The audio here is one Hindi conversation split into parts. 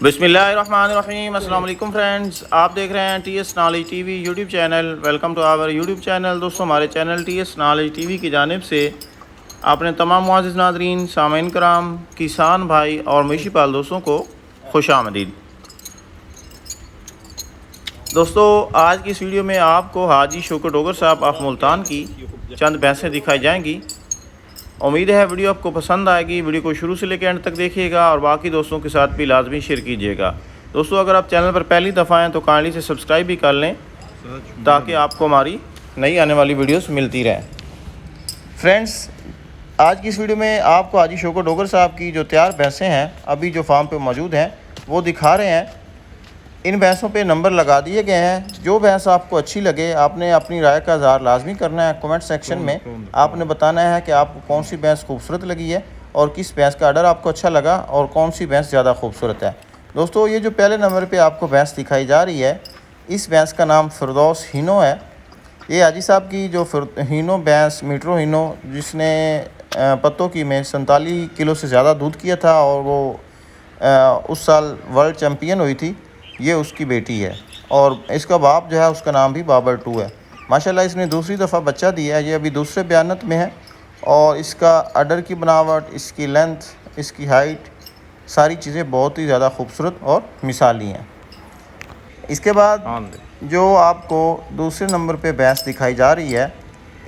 बिस्मिल्लाहिर्रहमानिर्रहीम। अस्सलाम वालेकुम फ्रेंड्स, आप देख रहे हैं TS knowledge TV YouTube channel. Welcome to our YouTube channel. दोस्तों, हमारे चैनल टीएस नॉलेज टीवी की जानिब से आपने तमाम मुआज़िज़ नाज़रीन, सामीन कराम, किसान भाई और मवेशी पाल दोस्तों को खुशामदीद। दोस्तों, आज की इस वीडियो में आपको हाजी शौकत डोगर साहब ऑफ मुल्तान की चंद भैंसें दिखाई जाएंगी। उम्मीद है वीडियो आपको पसंद आएगी। वीडियो को शुरू से लेकर एंड तक देखिएगा और बाकी दोस्तों के साथ भी लाजमी शेयर कीजिएगा। दोस्तों, अगर आप चैनल पर पहली दफ़ा हैं तो काइंडली से सब्सक्राइब भी कर लें ताकि आपको हमारी नई आने वाली वीडियोस मिलती रहें। फ्रेंड्स, आज की इस वीडियो में आपको हाजी शौकत डोगर साहब की जो तैयार भैंसें हैं अभी जो फार्म पे मौजूद हैं वो दिखा रहे हैं। इन भैंसों पे नंबर लगा दिए गए हैं। जो भैंस आपको अच्छी लगे आपने अपनी राय का इज़हार लाजमी करना है। कमेंट सेक्शन में आपने बताना है कि आपको कौन सी भैंस खूबसूरत लगी है और किस भैंस का आर्डर आपको अच्छा लगा और कौन सी भैंस ज़्यादा खूबसूरत है। दोस्तों, ये जो पहले नंबर पे आपको भैंस दिखाई जा रही है, इस भैंस का नाम फिरदौस हीनो है। ये हाजी साहब की जो हीनो भैंस, मीट्रो हीनो, जिसने पत्तों की में 47 किलो से ज़्यादा दूध किया था और वो उस साल वर्ल्ड चैम्पियन हुई थी, ये उसकी बेटी है। और इसका बाप जो है उसका नाम भी बाबर 2 है। माशाल्लाह इसने दूसरी दफ़ा बच्चा दिया है। ये अभी दूसरे बयानत में है और इसका अडर की बनावट, इसकी लेंथ, इसकी हाइट, सारी चीज़ें बहुत ही ज़्यादा खूबसूरत और मिसाली हैं। इसके बाद जो आपको दूसरे नंबर पे भैंस दिखाई जा रही है,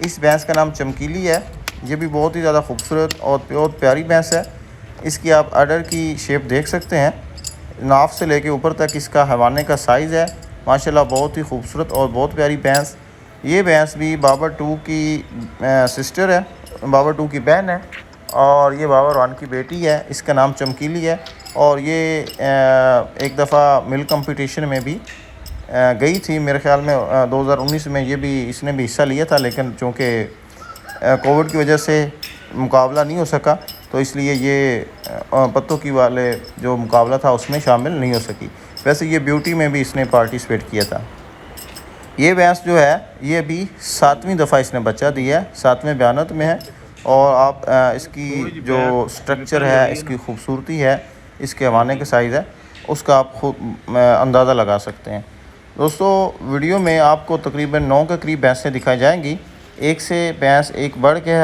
इस भैंस का नाम चमकीली है। ये भी बहुत ही ज़्यादा खूबसूरत और बहुत प्यारी भैंस है। इसकी आप अडर की शेप देख सकते हैं, नाफ से लेके ऊपर तक इसका हवाने का साइज़ है। माशाल्लाह बहुत ही खूबसूरत और बहुत प्यारी भैंस। ये भैंस भी बाबर 2 की सिस्टर है, बाबर 2 की बहन है और ये बाबर 1 की बेटी है। इसका नाम चमकीली है और ये एक दफ़ा मिल्क कंपटीशन में भी गई थी। मेरे ख़्याल में 2019 में इसने भी हिस्सा लिया था, लेकिन चूँकि कोविड की वजह से मुकाबला नहीं हो सका तो इसलिए ये पत्तों की वाले जो मुकाबला था उसमें शामिल नहीं हो सकी। वैसे ये ब्यूटी में भी इसने पार्टिसिपेट किया था। ये भैंस जो है ये भी 7वीं दफ़ा इसने बच्चा दिया है, 7वें बयानत में है। और आप इसकी जो स्ट्रक्चर है, इसकी खूबसूरती है, इसके हवाने का साइज़ है, उसका आप खूब अंदाज़ा लगा सकते हैं। दोस्तों, वीडियो में आपको तकरीबन 9 के करीब भैंसें दिखाई जाएंगी। एक से भैंस एक बढ़ के है।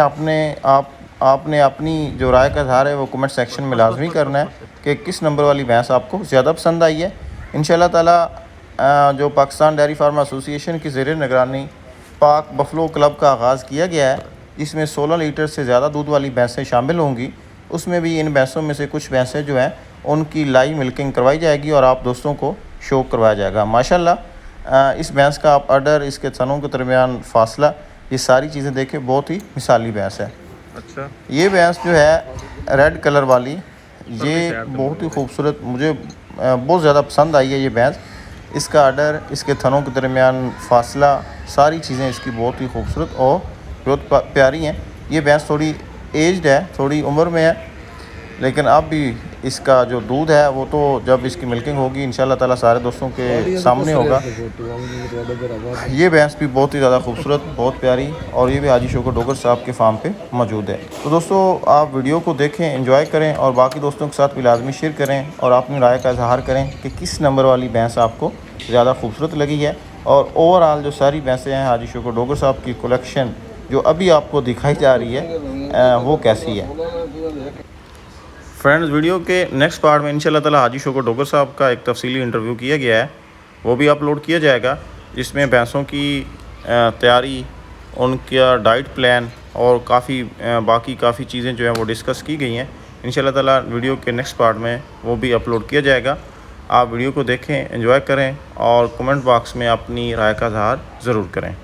आपने अपनी जो राय का इज़हार है वो कमेंट सेक्शन में लाजमी करना है कि किस नंबर वाली भैंस आपको ज़्यादा पसंद आई है। इंशाल्लाह ताला जो पाकिस्तान डेयरी फार्म एसोसिएशन की ज़ेर निगरानी पाक बफलो क्लब का आगाज़ किया गया है, जिसमें 16 लीटर से ज़्यादा दूध वाली भैंसें शामिल होंगी। उसमें भी इन भैंसों में से कुछ भैंसें जो हैं उनकी लाइव मिल्किंग करवाई जाएगी और आप दोस्तों को शो करवाया जाएगा। माशाल्लाह इस भैंस का आप अडर, इसके थनों के दरमियान फासला, ये सारी चीज़ें देखें, बहुत ही मिसाली भैंस है। अच्छा, ये भैंस जो है रेड कलर वाली, ये बहुत ही खूबसूरत, मुझे बहुत ज़्यादा पसंद आई है ये भैंस। इसका अडर, इसके थनों के दरमियान फासला, सारी चीज़ें इसकी बहुत ही खूबसूरत और बहुत प्यारी हैं। ये भैंस थोड़ी एज्ड है, थोड़ी उम्र में है, लेकिन अब भी इसका जो दूध है वो तो जब इसकी मिल्किंग होगी इंशाल्लाह ताला सारे दोस्तों के सामने होगा। ये भैंस भी बहुत ही ज़्यादा खूबसूरत, बहुत प्यारी, और ये भी हाजी शौकत डोगर साहब के फार्म पे मौजूद है। तो दोस्तों, आप वीडियो को देखें, एंजॉय करें और बाकी दोस्तों के साथ भी लाजमी शेयर करें और अपनी राय का इजहार करें कि किस नंबर वाली भैंस आपको ज़्यादा खूबसूरत लगी है। और ओवरऑल जो सारी भैंसें हैं हाजी शौकत डोगर साहब की कलेक्शन जो अभी आपको दिखाई जा रही है वो कैसी है। फ्रेंड्स, वीडियो के नेक्स्ट पार्ट में इंशाल्लाह ताला हाजी शौकत डोगर साहब का एक तफसीली इंटरव्यू किया गया है, वो भी अपलोड किया जाएगा, जिसमें भैंसों की तैयारी, उनका डाइट प्लान और बाकी काफ़ी चीज़ें जो हैं वो डिस्कस की गई हैं। इंशाल्लाह ताला वीडियो के नेक्स्ट पार्ट में वो भी अपलोड किया जाएगा। आप वीडियो को देखें, एंजॉय करें और कमेंट बॉक्स में अपनी राय का इज़हार ज़रूर करें।